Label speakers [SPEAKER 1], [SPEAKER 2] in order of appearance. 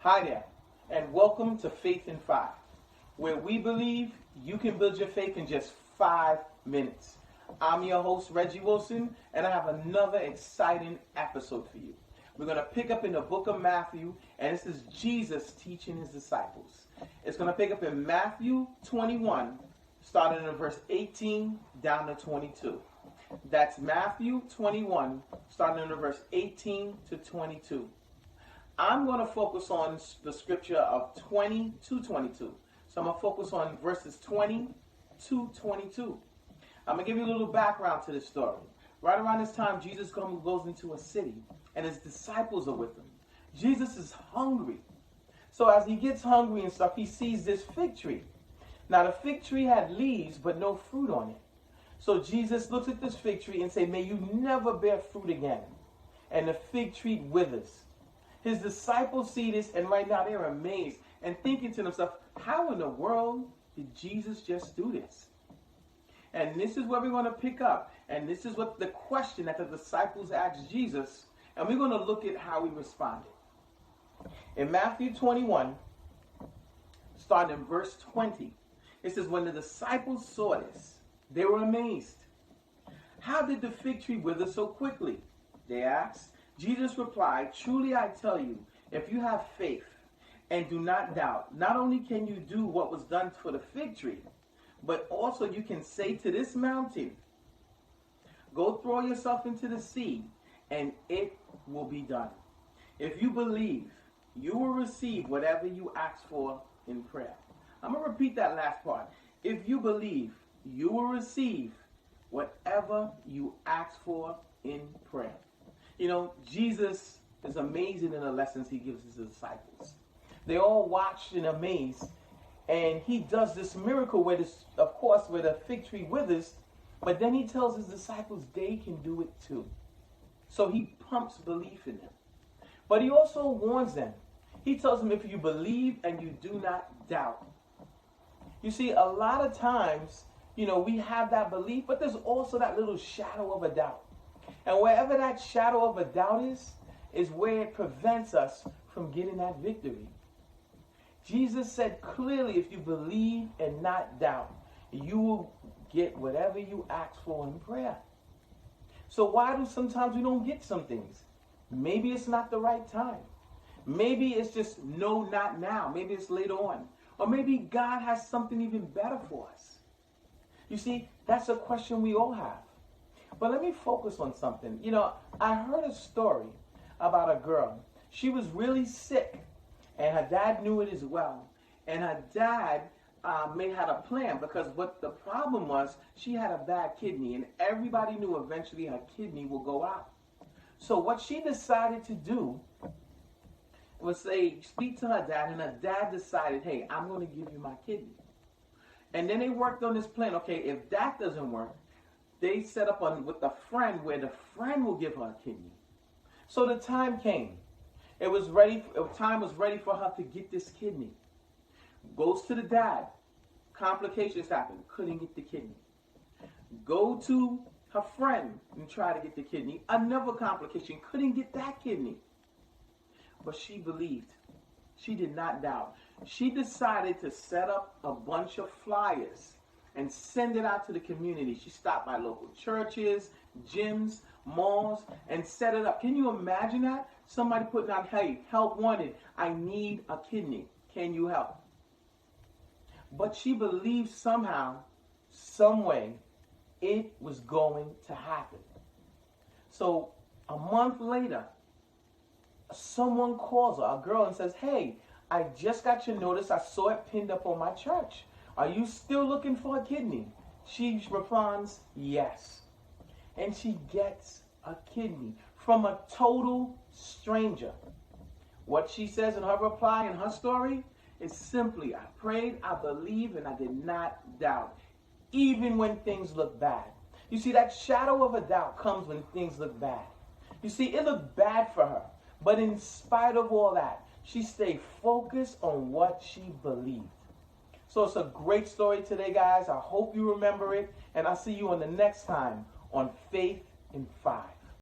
[SPEAKER 1] Hi there, and welcome to Faith in 5, where we believe you can build your faith in just 5 minutes. I'm your host, Reggie Wilson, and I have another exciting episode for you. We're going to pick up in the book of Matthew, and this is Jesus teaching his disciples. It's going to pick up in Matthew 21, starting in verse 18 down to 22. That's Matthew 21, starting in verse 18 to 22. I'm going to focus on the scripture of 20 to 22. So I'm going to focus on verses 20 to 22. I'm going to give you a little background to this story. Right around this time, Jesus goes into a city, and his disciples are with him. Jesus is hungry. So as he gets hungry and stuff, he sees this fig tree. Now the fig tree had leaves, but no fruit on it. So Jesus looks at this fig tree and says, "May you never bear fruit again." And the fig tree withers. His disciples see this, and right now they're amazed and thinking to themselves, how in the world did Jesus just do this? And this is where we're going to pick up. And this is what the question that the disciples asked Jesus. And we're going to look at how he responded. In Matthew 21, starting in verse 20, it says, when the disciples saw this, they were amazed. "How did the fig tree wither so quickly?" they asked. Jesus replied, "Truly I tell you, if you have faith and do not doubt, not only can you do what was done for the fig tree, but also you can say to this mountain, 'Go throw yourself into the sea,' and it will be done. If you believe, you will receive whatever you ask for in prayer." I'm going to repeat that last part. If you believe, you will receive whatever you ask for in prayer. You know, Jesus is amazing in the lessons he gives his disciples. They all watched in amaze, and he does this miracle where this, of course, where the fig tree withers, but then he tells his disciples they can do it too. So he pumps belief in them. But he also warns them. He tells them, if you believe and you do not doubt. You see, a lot of times, we have that belief, but there's also that little shadow of a doubt. And wherever that shadow of a doubt is where it prevents us from getting that victory. Jesus said clearly, if you believe and not doubt, you will get whatever you ask for in prayer. So why do sometimes we don't get some things? Maybe it's not the right time. Maybe it's just no, not now. Maybe it's later on. Or maybe God has something even better for us. You see, that's a question we all have. But let me focus on something. I heard a story about a girl. She was really sick, and her dad knew it as well. And her dad had a plan, because what the problem was, she had a bad kidney, and everybody knew eventually her kidney will go out. So what she decided to do was speak to her dad, and her dad decided, hey, I'm going to give you my kidney. And then they worked on this plan. Okay, if that doesn't work, they set up with a friend where the friend will give her a kidney. So the time came. Time was ready for her to get this kidney. Goes to the dad. Complications happen. Couldn't get the kidney. Go to her friend and try to get the kidney. Another complication. Couldn't get that kidney. But she believed. She did not doubt. She decided to set up a bunch of flyers and send it out to the community. She stopped by local churches, gyms, malls, and set it up. Can you imagine that? Somebody putting out, hey, help wanted. I need a kidney. Can you help? But she believed somehow, some way, it was going to happen. So a month later, someone calls her, a girl, and says, hey, I just got your notice. I saw it pinned up on my church. Are you still looking for a kidney? She responds, yes. And she gets a kidney from a total stranger. What she says in her reply, in her story, is simply, I prayed, I believed, and I did not doubt, even when things look bad. You see, that shadow of a doubt comes when things look bad. You see, it looked bad for her. But in spite of all that, she stayed focused on what she believed. So it's a great story today, guys. I hope you remember it. And I'll see you on the next time on Faith in 5.